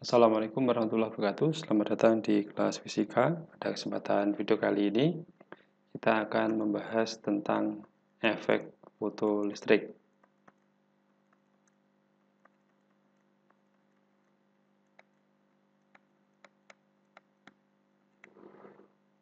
Assalamualaikum warahmatullahi wabarakatuh. Selamat datang di kelas fisika. Pada kesempatan video kali ini, kita akan membahas tentang efek fotolistrik.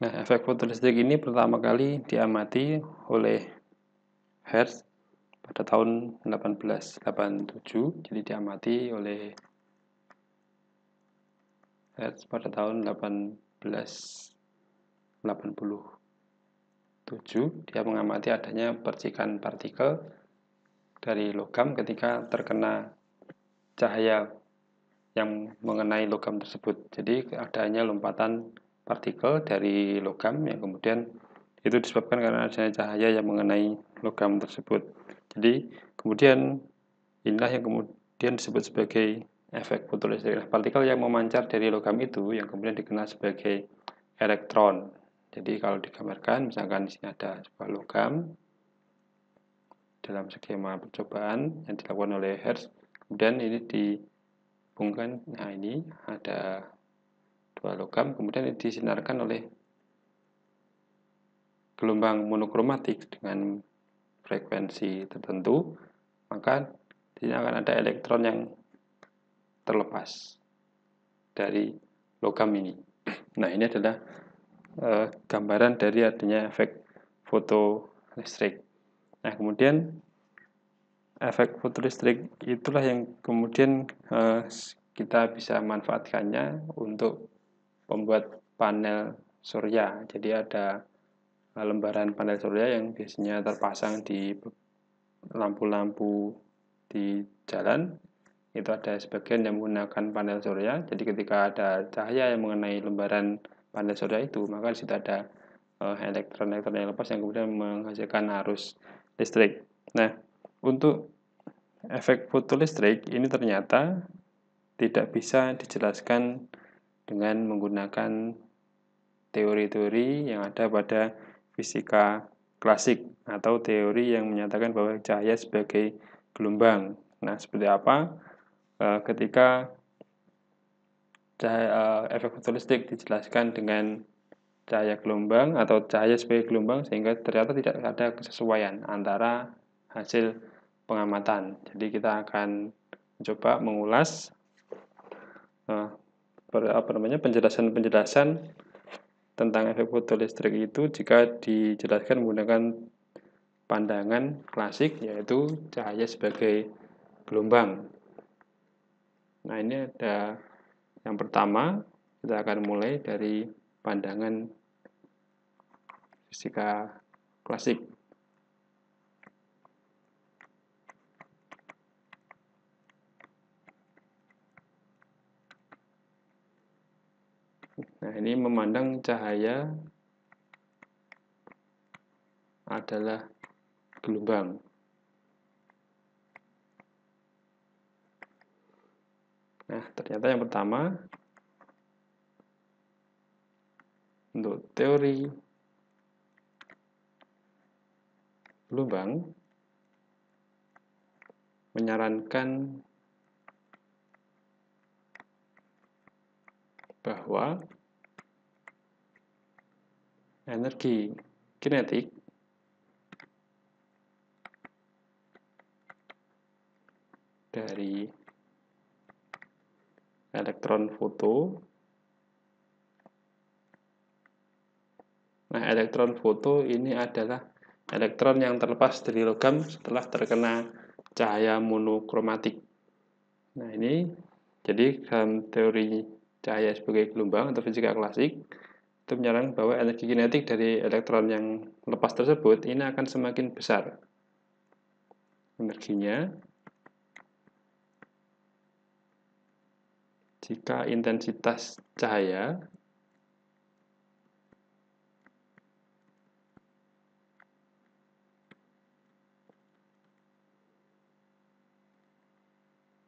Nah, efek fotolistrik ini pertama kali diamati oleh Hertz pada tahun 1887. Jadi diamati oleh Hertz pada tahun 1887. Dia mengamati adanya percikan partikel dari logam ketika terkena cahaya yang mengenai logam tersebut. Jadi adanya lompatan partikel dari logam yang kemudian itu disebabkan karena adanya cahaya yang mengenai logam tersebut. Jadi kemudian inilah yang kemudian disebut sebagai efek fotolistrik. Partikel yang memancar dari logam itu yang kemudian dikenal sebagai elektron. Jadi kalau digambarkan misalkan di sini ada sebuah logam dalam skema percobaan yang dilakukan oleh Hertz, kemudian ini dihubungkan. Nah, ini ada dua logam, kemudian disinarkan oleh gelombang monokromatik dengan frekuensi tertentu, maka di sini akan ada elektron yang terlepas dari logam ini. Nah, ini adalah gambaran dari adanya efek fotolistrik. Nah, kemudian efek fotolistrik itulah yang kemudian kita bisa manfaatkannya untuk membuat panel surya. Jadi ada lembaran panel surya yang biasanya terpasang di lampu-lampu di jalan. Itu ada sebagian yang menggunakan panel surya. Jadi ketika ada cahaya yang mengenai lembaran panel surya itu, maka di situ ada elektron-elektron yang lepas yang kemudian menghasilkan arus listrik. Nah, untuk efek fotolistrik ini ternyata tidak bisa dijelaskan dengan menggunakan teori-teori yang ada pada fisika klasik atau teori yang menyatakan bahwa cahaya sebagai gelombang. Nah, seperti apa ketika efek fotolistrik dijelaskan dengan cahaya gelombang atau cahaya sebagai gelombang, sehingga ternyata tidak ada kesesuaian antara hasil pengamatan. Jadi kita akan mencoba mengulas penjelasan-penjelasan tentang efek fotolistrik itu jika dijelaskan menggunakan pandangan klasik, yaitu cahaya sebagai gelombang. Nah, ini ada yang pertama, kita akan mulai dari pandangan fisika klasik. Nah, ini memandang cahaya adalah gelombang. Nah, ternyata yang pertama, untuk teori gelombang menyarankan bahwa energi kinetik dari elektron foto. Nah, elektron foto ini adalah elektron yang terlepas dari logam setelah terkena cahaya monokromatik. Nah, ini jadi dalam teori cahaya sebagai gelombang atau fisika klasik itu menyarankan bahwa energi kinetik dari elektron yang lepas tersebut ini akan semakin besar energinya jika intensitas cahaya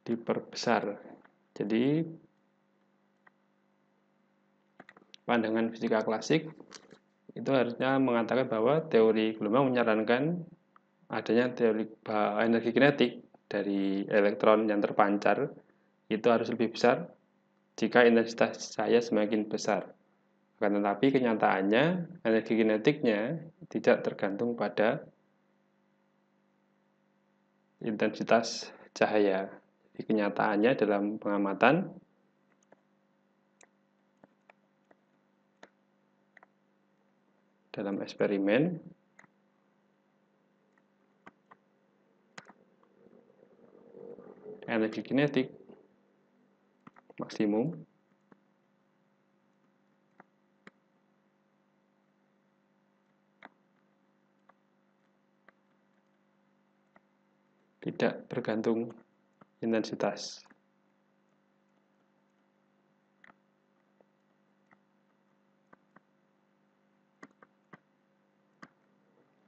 diperbesar. Jadi pandangan fisika klasik itu harusnya mengatakan bahwa teori gelombang menyarankan adanya teori energi kinetik dari elektron yang terpancar itu harus lebih besar jika intensitas cahaya semakin besar. Akan tetapi kenyataannya energi kinetiknya tidak tergantung pada intensitas cahaya. Jadi kenyataannya dalam pengamatan dalam eksperimen energi kinetik maksimum tidak bergantung intensitas.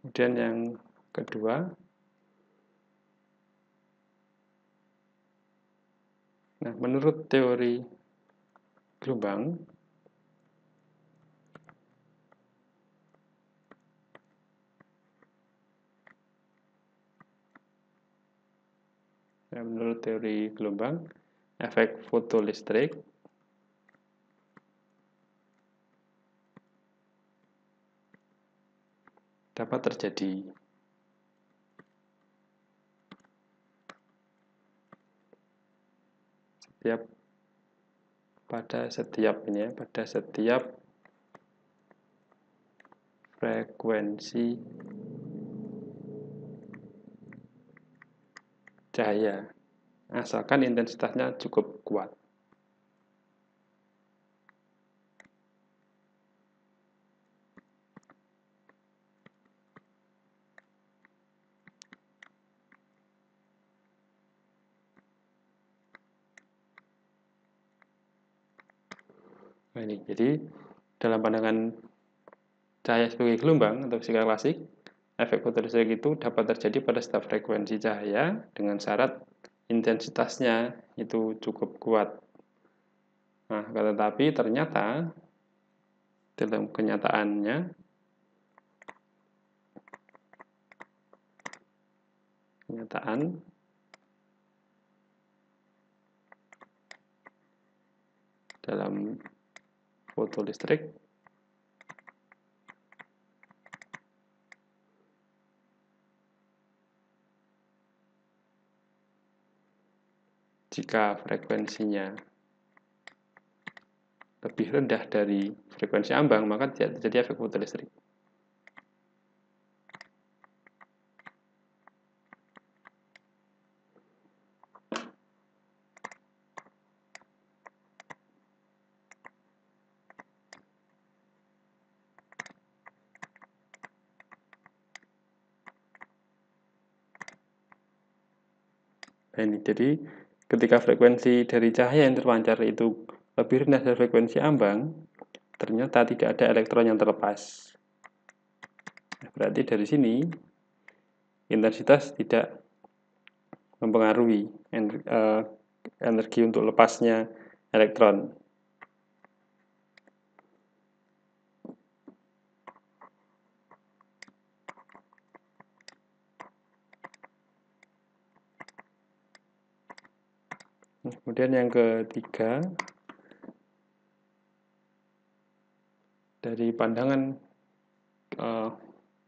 Kemudian yang kedua, nah menurut teori gelombang, efek fotolistrik dapat terjadi pada setiap frekuensi cahaya, asalkan intensitasnya cukup kuat. Nah, ini jadi dalam pandangan cahaya sebagai gelombang atau fisika klasik, efek fotolistrik itu dapat terjadi pada setiap frekuensi cahaya dengan syarat intensitasnya itu cukup kuat. Nah, tetapi ternyata dalam kenyataan dalam fotolistrik jika frekuensinya lebih rendah dari frekuensi ambang, maka tidak terjadi efek fotolistrik. Nah, ini jadi ketika frekuensi dari cahaya yang terpancar itu lebih rendah dari frekuensi ambang, ternyata tidak ada elektron yang terlepas. Berarti dari sini intensitas tidak mempengaruhi energi untuk lepasnya elektron. Kemudian yang ketiga, dari pandangan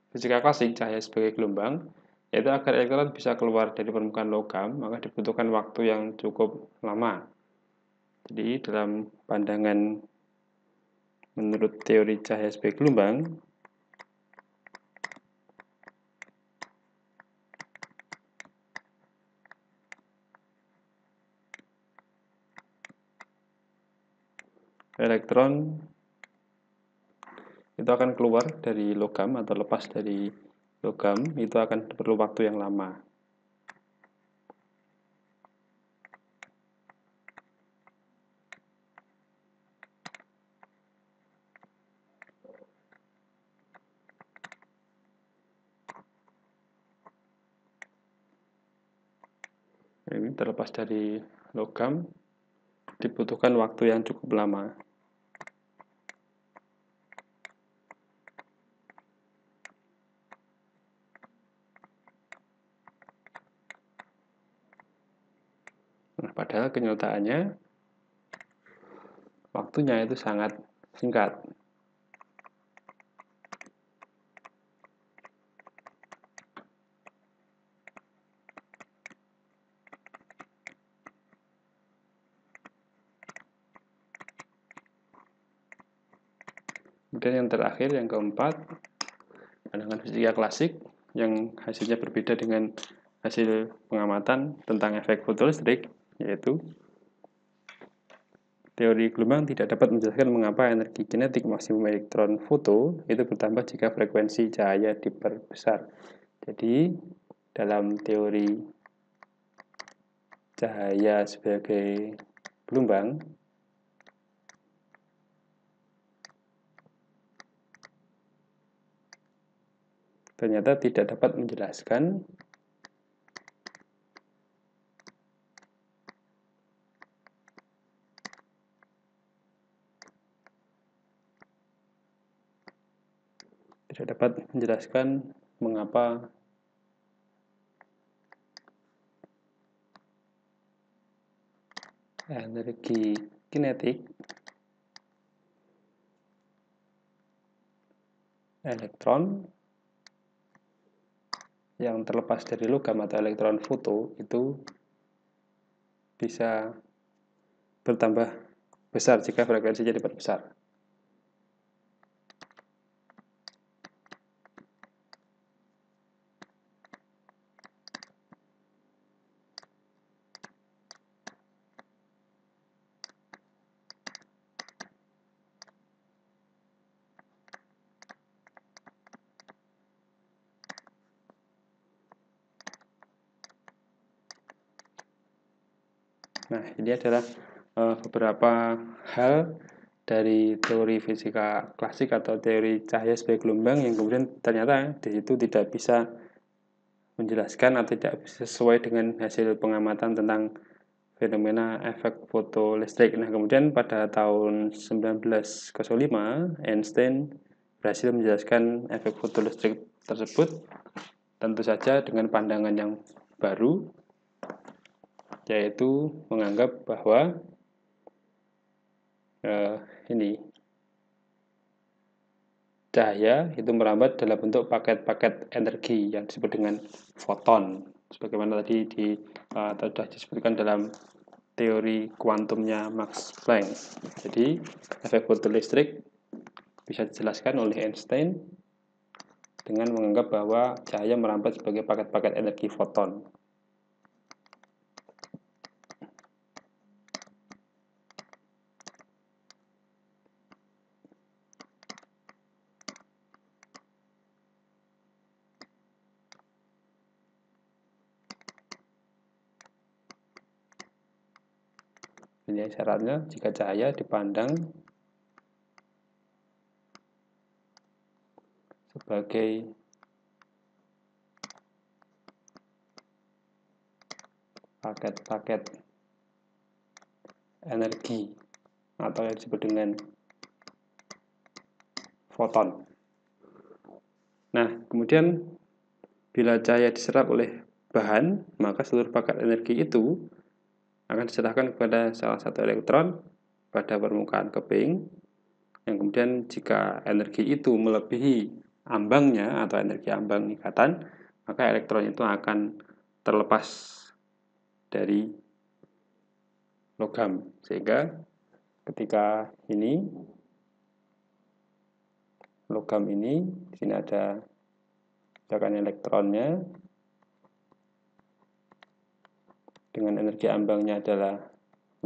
fisika klasik cahaya sebagai gelombang, yaitu agar elektron bisa keluar dari permukaan logam, maka dibutuhkan waktu yang cukup lama. Jadi dalam pandangan menurut teori cahaya sebagai gelombang, elektron itu akan keluar dari logam atau lepas dari logam, itu akan perlu waktu yang lama. Ini terlepas dari logam dibutuhkan waktu yang cukup lama. Nah, padahal kenyataannya waktunya itu sangat singkat. Kemudian yang terakhir, yang keempat, pandangan fisika klasik yang hasilnya berbeda dengan hasil pengamatan tentang efek fotolistrik, yaitu teori gelombang tidak dapat menjelaskan mengapa energi kinetik maksimum elektron foto itu bertambah jika frekuensi cahaya diperbesar. Jadi, dalam teori cahaya sebagai gelombang, ternyata tidak dapat menjelaskan mengapa energi kinetik elektron yang terlepas dari logam atau elektron foto itu bisa bertambah besar jika frekuensinya diperbesar. Nah, ini adalah beberapa hal dari teori fisika klasik atau teori cahaya sebagai gelombang yang kemudian ternyata di situ tidak bisa menjelaskan atau tidak sesuai dengan hasil pengamatan tentang fenomena efek fotolistrik. Nah, kemudian pada tahun 1905, Einstein berhasil menjelaskan efek fotolistrik tersebut, tentu saja dengan pandangan yang baru, yaitu menganggap bahwa cahaya itu merambat dalam bentuk paket-paket energi yang disebut dengan foton, sebagaimana tadi sudah disebutkan dalam teori kuantumnya Max Planck. Jadi, efek fotolistrik bisa dijelaskan oleh Einstein dengan menganggap bahwa cahaya merambat sebagai paket-paket energi foton. Ini syaratnya, jika cahaya dipandang sebagai paket-paket energi atau yang disebut dengan foton. Nah, kemudian bila cahaya diserap oleh bahan, maka seluruh paket energi itu akan diserahkan kepada salah satu elektron pada permukaan keping, yang kemudian jika energi itu melebihi ambangnya atau energi ambang ikatan, maka elektron itu akan terlepas dari logam, sehingga ketika ini logam ini di sini ada gerakan elektronnya dengan energi ambangnya adalah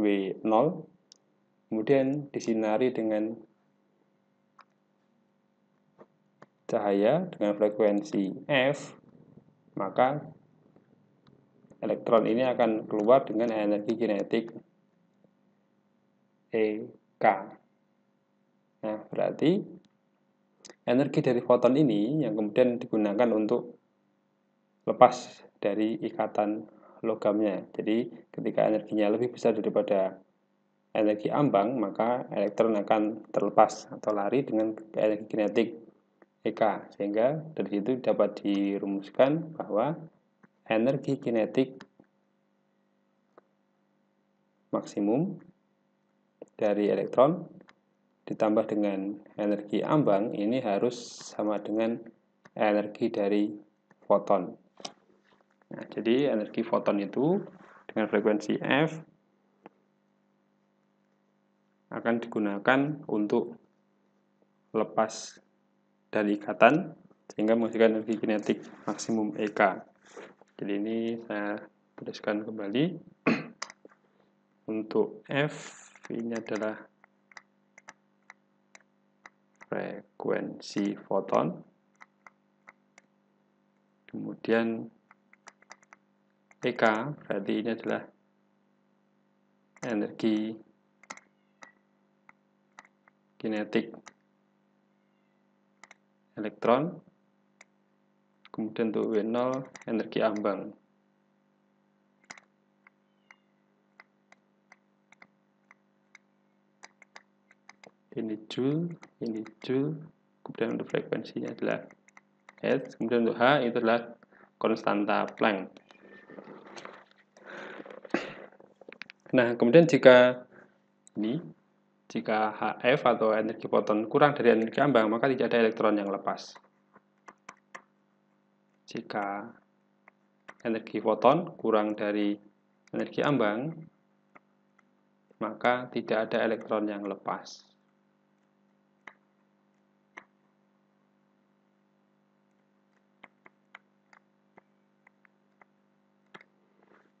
W0, kemudian disinari dengan cahaya dengan frekuensi F, maka elektron ini akan keluar dengan energi kinetik EK. Nah, berarti energi dari foton ini yang kemudian digunakan untuk lepas dari ikatan logamnya. Jadi, ketika energinya lebih besar daripada energi ambang, maka elektron akan terlepas atau lari dengan energi kinetik EK, sehingga dari situ dapat dirumuskan bahwa energi kinetik maksimum dari elektron ditambah dengan energi ambang, ini harus sama dengan energi dari foton. Nah, jadi energi foton itu dengan frekuensi F akan digunakan untuk lepas dari ikatan sehingga menghasilkan energi kinetik maksimum EK. Jadi ini saya tuliskan kembali. Untuk F ini adalah frekuensi foton. Kemudian EK berarti ini adalah energi kinetik elektron. Kemudian untuk W0 energi ambang. Ini Joule, kemudian untuk frekuensinya adalah Hertz, kemudian untuk H itu adalah konstanta Planck. Nah, kemudian jika HF atau energi foton kurang dari energi ambang, maka tidak ada elektron yang lepas. Jika energi foton kurang dari energi ambang, maka tidak ada elektron yang lepas.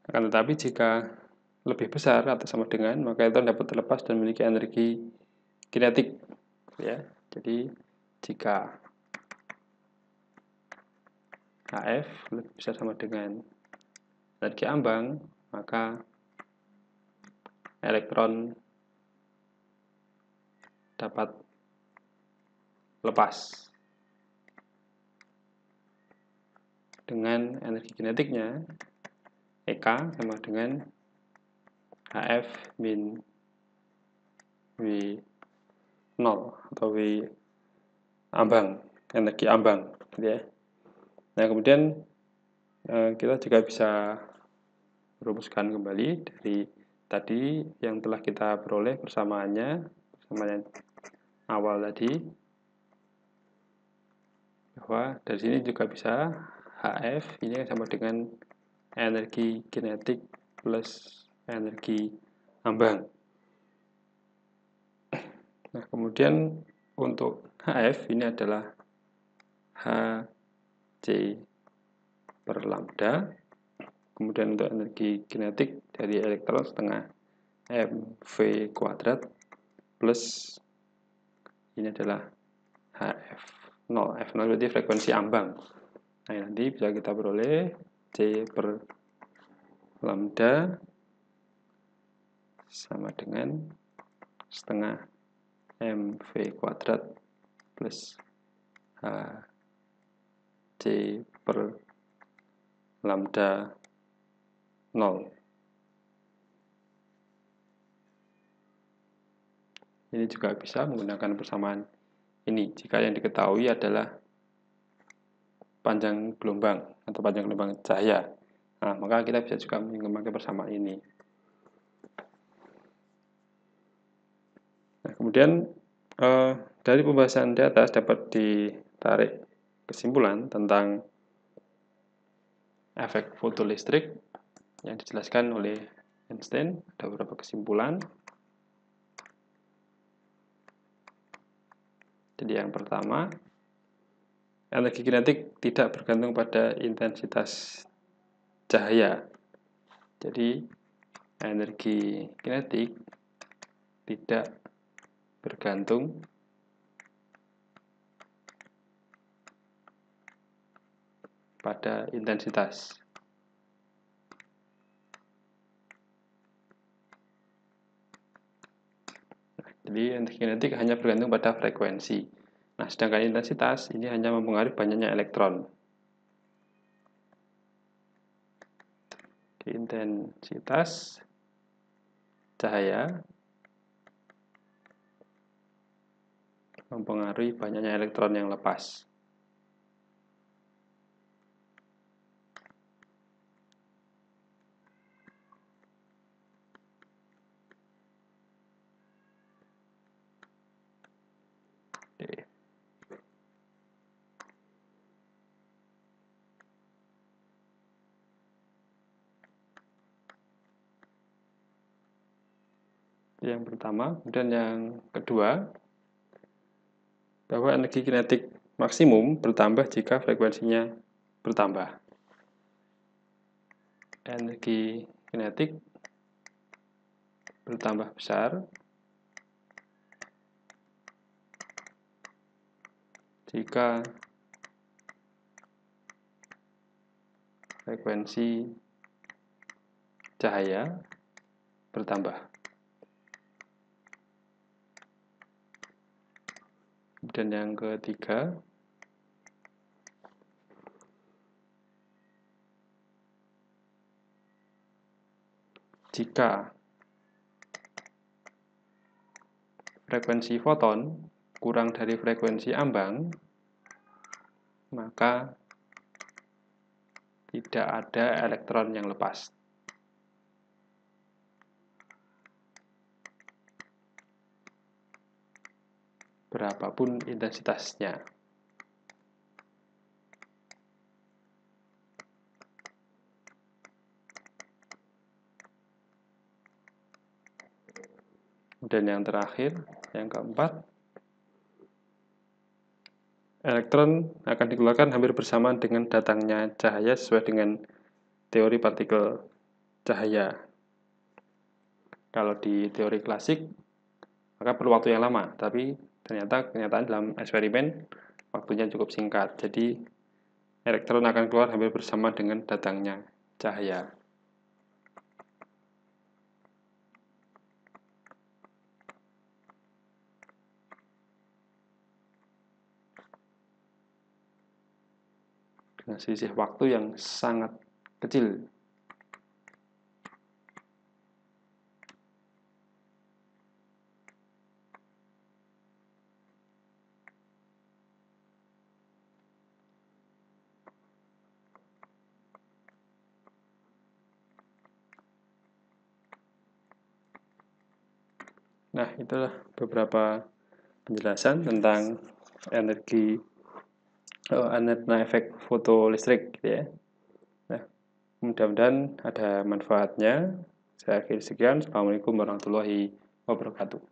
Akan tetapi jika lebih besar atau sama dengan, maka elektron dapat terlepas dan memiliki energi kinetik. Ya, jadi jika HF lebih besar sama dengan energi ambang, maka elektron dapat lepas dengan energi kinetiknya EK sama dengan HF min W0 atau W ambang, energi ambang, gitu ya. Nah, kemudian kita juga bisa merumuskan kembali dari tadi yang telah kita peroleh persamaan yang awal tadi, bahwa dari sini juga bisa HF ini sama dengan energi kinetik plus energi ambang. Nah, kemudian untuk HF ini adalah Hc per lambda. Kemudian untuk energi kinetik dari elektron setengah mv kuadrat plus ini adalah Hf0. F0 berarti frekuensi ambang. Nah, nanti bisa kita peroleh C per lambda sama dengan setengah mv kuadrat plus Hc per lambda 0. Ini juga bisa menggunakan persamaan ini jika yang diketahui adalah panjang gelombang atau panjang gelombang cahaya. Nah, maka kita bisa juga memakai persamaan ini. Nah, kemudian dari pembahasan di atas dapat ditarik kesimpulan tentang efek fotolistrik yang dijelaskan oleh Einstein. Ada beberapa kesimpulan. Jadi yang pertama, energi kinetik tidak bergantung pada intensitas cahaya. Jadi energi kinetik tidak bergantung pada intensitas. Jadi energi kinetik hanya bergantung pada frekuensi. Nah, sedangkan intensitas ini hanya mempengaruhi banyaknya elektron. Intensitas cahaya mempengaruhi banyaknya elektron yang lepas. yang pertama. Kemudian yang kedua, bahwa energi kinetik maksimum bertambah jika frekuensinya bertambah. Energi kinetik bertambah besar jika frekuensi cahaya bertambah. Kemudian yang ketiga, jika frekuensi foton kurang dari frekuensi ambang, maka tidak ada elektron yang lepas. Berapapun intensitasnya. Dan yang terakhir, yang keempat, elektron akan dikeluarkan hampir bersamaan dengan datangnya cahaya sesuai dengan teori partikel cahaya. Kalau di teori klasik, maka perlu waktu yang lama, tapi ternyata kenyataan dalam eksperimen waktunya cukup singkat. Jadi elektron akan keluar hampir bersama dengan datangnya cahaya. Dengan selisih waktu yang sangat kecil. Nah, itulah beberapa penjelasan tentang energi efek fotolistrik gitu ya. Nah, mudah-mudahan ada manfaatnya. Saya akhiri sekian. Assalamualaikum warahmatullahi wabarakatuh.